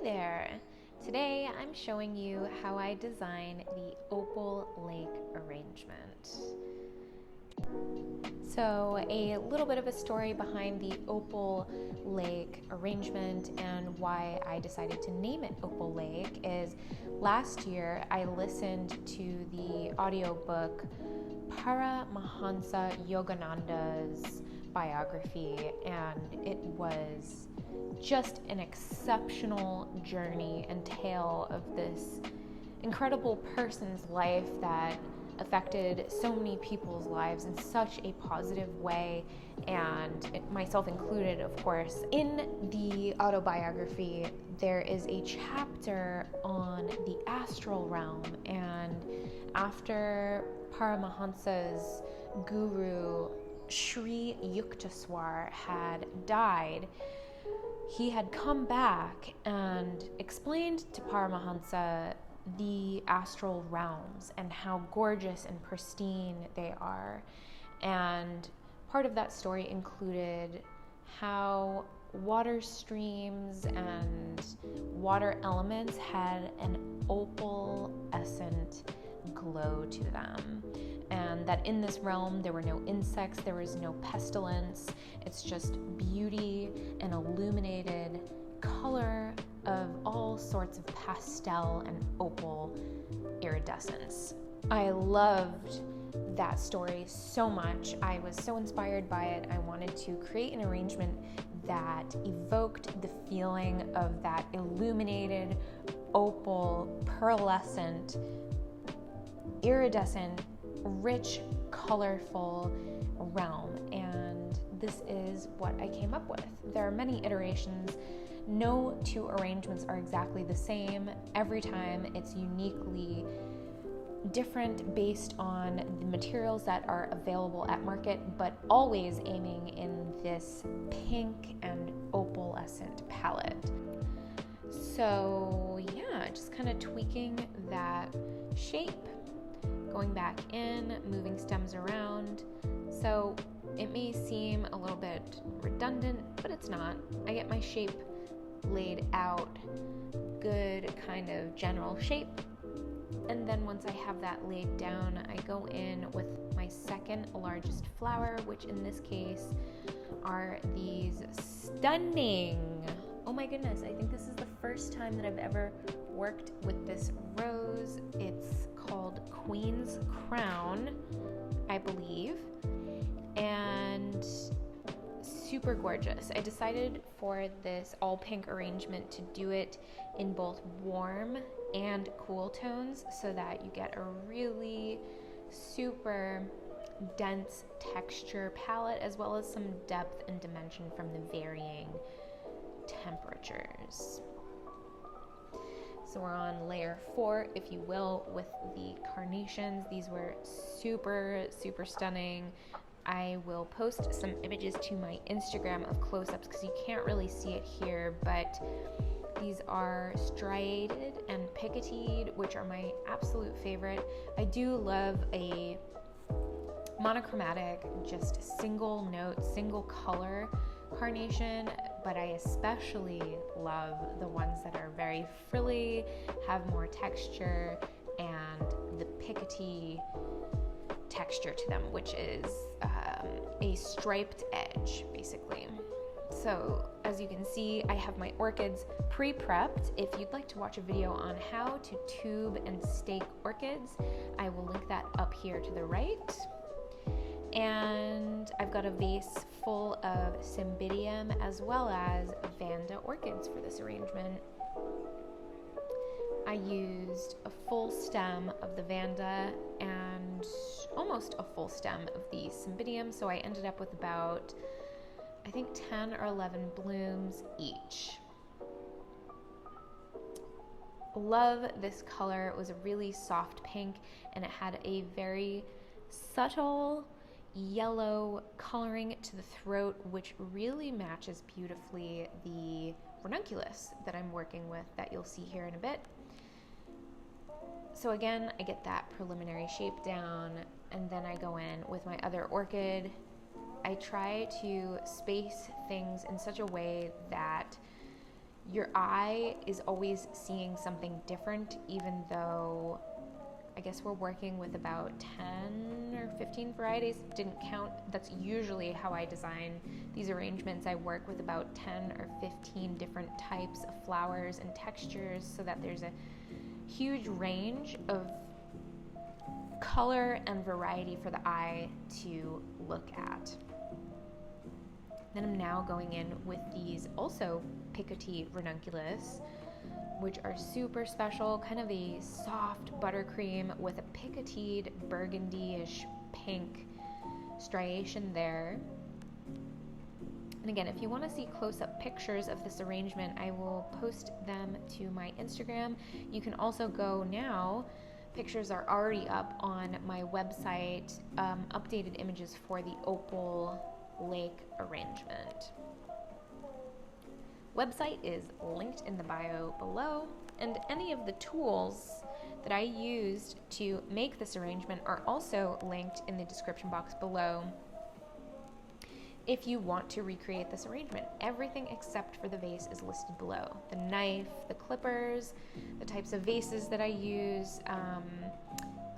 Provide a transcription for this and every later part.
there! Today I'm showing you how I design the Opal Lake arrangement. So a little bit of a story behind the Opal Lake arrangement and why I decided to name it Opal Lake is last year I listened to the audiobook Paramahansa Yogananda's biography, and it was just an exceptional journey and tale of this incredible person's life that affected so many people's lives in such a positive way, and myself included, of course. In the autobiography, there is a chapter on the astral realm, and after Paramahansa's Guru Sri Yukteswar had died, he had come back and explained to Paramahansa the astral realms and how gorgeous and pristine they are. And part of that story included how water streams and water elements had an opalescent glow to them, and that in this realm there were no insects, there was no pestilence. It's just beauty and illuminated color of all sorts of pastel and opal iridescence. I loved that story so much. I was so inspired by it. I wanted to create an arrangement that evoked the feeling of that illuminated opal, pearlescent, iridescent, rich, colorful realm, and this is what I came up with. There are many iterations. No two arrangements are exactly the same. Every time it's uniquely different based on the materials that are available at market, but always aiming in this pink and opalescent palette. So yeah, just kind of tweaking that shape, going back in, moving stems around. So it may seem a little bit redundant, but it's not. I get my shape laid out, good kind of general shape, and then once I have that laid down, I go in with my second largest flower, which in this case are these stunning, oh my goodness, I think this is the first time that I've ever worked with this rose. It's called Queen's Crown, I believe, and super gorgeous. I decided for this all pink arrangement to do it in both warm and cool tones so that you get a really super dense texture palette, as well as some depth and dimension from the varying temperatures. So we're on layer 4, if you will, with the carnations. These were super stunning. I will post some images to my Instagram of close-ups because you can't really see it here, but these are striated and picoteed, which are my absolute favorite. I do love a monochromatic, just single note, single color carnation, but I especially love the ones that are very frilly, have more texture, and the picotee texture to them, which is a striped edge, basically. So as you can see, I have my orchids pre-prepped. If you'd like to watch a video on how to tube and stake orchids, I will link that up here to the right. And I've got a vase full of cymbidium as well as vanda orchids for this arrangement. I used a full stem of the vanda and almost a full stem of the cymbidium, so I ended up with about, I think, 10 or 11 blooms each. Love this color. It was a really soft pink, and it had a very subtle yellow coloring to the throat, which really matches beautifully the ranunculus that I'm working with that you'll see here in a bit. So again, I get that preliminary shape down, and then I go in with my other orchid. I try to space things in such a way that your eye is always seeing something different, even though I guess we're working with about 10 or 15 varieties. Didn't count. That's usually how I design these arrangements. I work with about 10 or 15 different types of flowers and textures so that there's a huge range of color and variety for the eye to look at. Then I'm now going in with these also picotee ranunculus, which are super special, kind of a soft buttercream with a picoteed burgundy-ish pink striation there. And again, if you want to see close-up pictures of this arrangement, I will post them to my Instagram. You can also go now. Pictures are already up on my website, updated images for the OPAL Lake arrangement. Website is linked in the bio below, and any of the tools that I used to make this arrangement are also linked in the description box below if you want to recreate this arrangement. Everything except for the vase is listed below. The knife, the clippers, the types of vases that I use,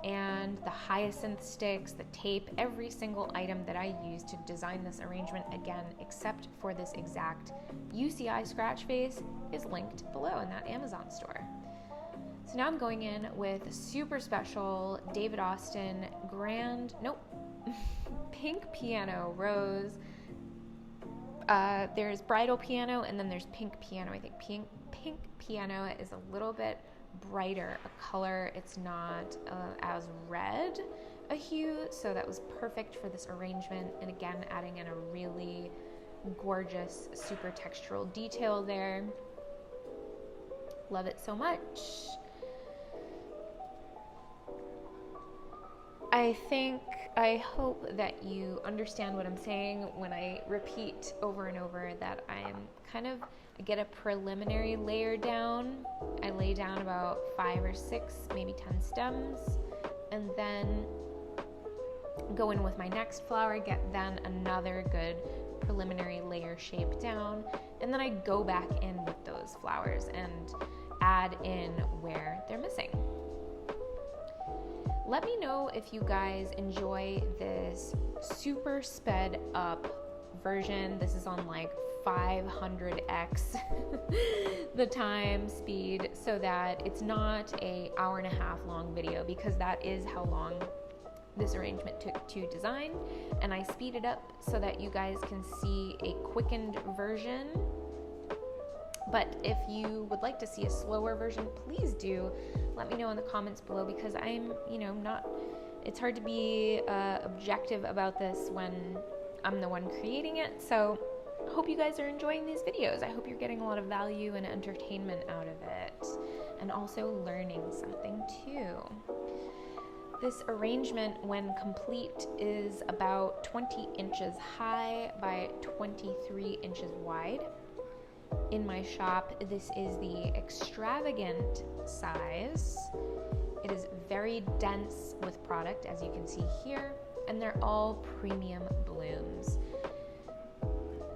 and the hyacinth sticks, the tape, every single item that I use to design this arrangement, again, except for this exact UCI scratch vase, is linked below in that Amazon store. So now I'm going in with super special David Austin pink piano rose. There's bridal piano and then there's pink piano. I think pink piano is a little bit brighter a color. It's not as red a hue, so that was perfect for this arrangement. And again, adding in a really gorgeous, super textural detail there. Love it so much. I hope that you understand what I'm saying when I repeat over and over that I get a preliminary layer down. I lay down about 5 or 6, maybe 10 stems, and then go in with my next flower, get then another good preliminary layer shape down, and then I go back in with those flowers and add in where they're missing. Let me know if you guys enjoy this super sped up version. This is on like 500x the time speed, so that it's not an hour-and-a-half long video, because that is how long this arrangement took to design, and I speed it up so that you guys can see a quickened version. But if you would like to see a slower version, please do let me know in the comments below, because I'm, it's hard to be objective about this when I'm the one creating it. So I hope you guys are enjoying these videos. I hope you're getting a lot of value and entertainment out of it, and also learning something too. This arrangement, when complete, is about 20 inches high by 23 inches wide. In my shop, this is the extravagant size. It is very dense with product, as you can see here, and they're all premium blooms.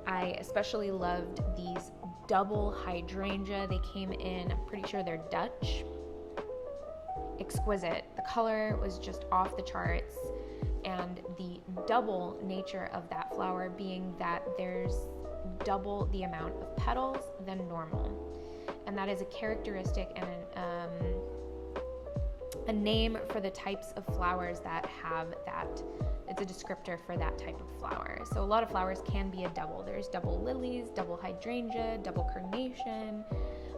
I especially loved these double hydrangea. They came in, I'm pretty sure they're Dutch. Exquisite. The color was just off the charts, and the double nature of that flower being that there's double the amount of petals than normal, and that is a characteristic and a name for the types of flowers that have that. It's a descriptor for that type of flower. So a lot of flowers can be a double. There's double lilies, double hydrangea, double carnation,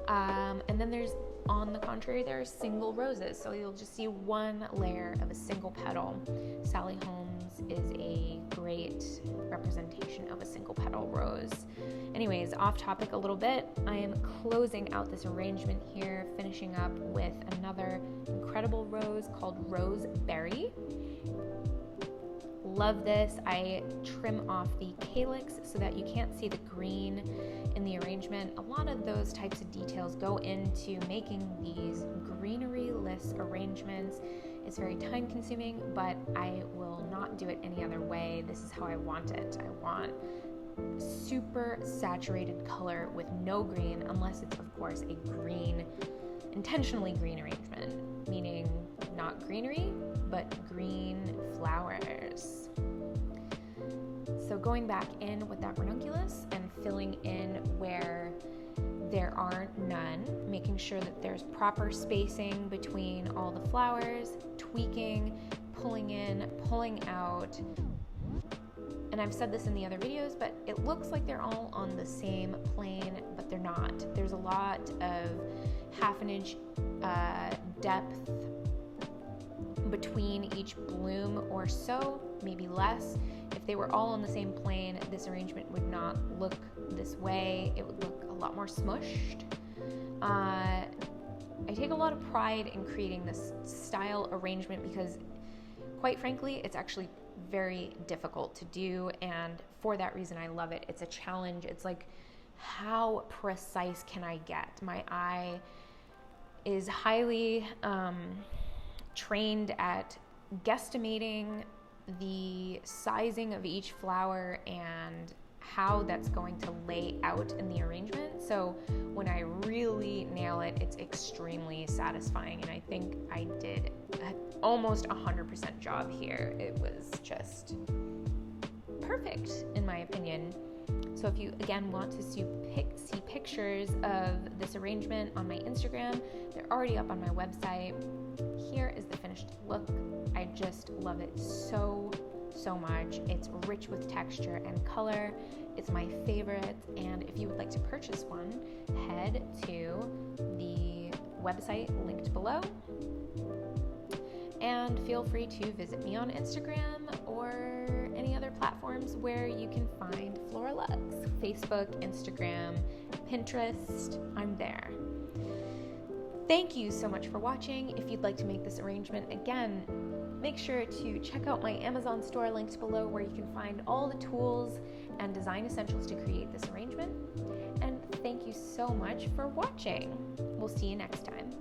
and then there's, on the contrary, there are single roses. So you'll just see one layer of a single petal. Sally Holmes is a great representation of a single petal rose. Anyways, off topic a little bit. I am closing out this arrangement here, finishing up with another incredible rose called Roseberry. Love this. I trim off the calyx so that you can't see the green in the arrangement. A lot of those types of details go into making these greenery-less arrangements. It's very time consuming, but I will not do it any other way. This is how I want it. I want super saturated color with no green, unless it's of course a green, intentionally green arrangement, meaning not greenery, but green flowers. So going back in with that ranunculus and filling in where there are none, making sure that there's proper spacing between all the flowers, tweaking, pulling in, pulling out. And I've said this in the other videos, but it looks like they're all on the same plane, but they're not. There's a lot of half an inch depth between each bloom or so, maybe less. If they were all on the same plane, this arrangement would not look this way. It would look a lot more smushed. I take a lot of pride in creating this style arrangement because, quite frankly, it's actually very difficult to do, and for that reason I love it. It's a challenge. It's like, how precise can I get? My eye is highly trained at guesstimating the sizing of each flower and how that's going to lay out in the arrangement. So when I really nail it, it's extremely satisfying, and I think I did almost 100% job here. It was just perfect in my opinion. So if you again want to see pictures of this arrangement on my Instagram, they're already up on my website. Here is the finished look. I just love it so much. It's rich with texture and color. It's my favorite, and if you would like to purchase one, head to the website linked below, and feel free to visit me on Instagram or any other platforms where you can find Flora Lux. Facebook, Instagram, Pinterest, I'm there. Thank you so much for watching. If you'd like to make this arrangement again, make sure to check out my Amazon store linked below, where you can find all the tools and design essentials to create this arrangement. And thank you so much for watching. We'll see you next time.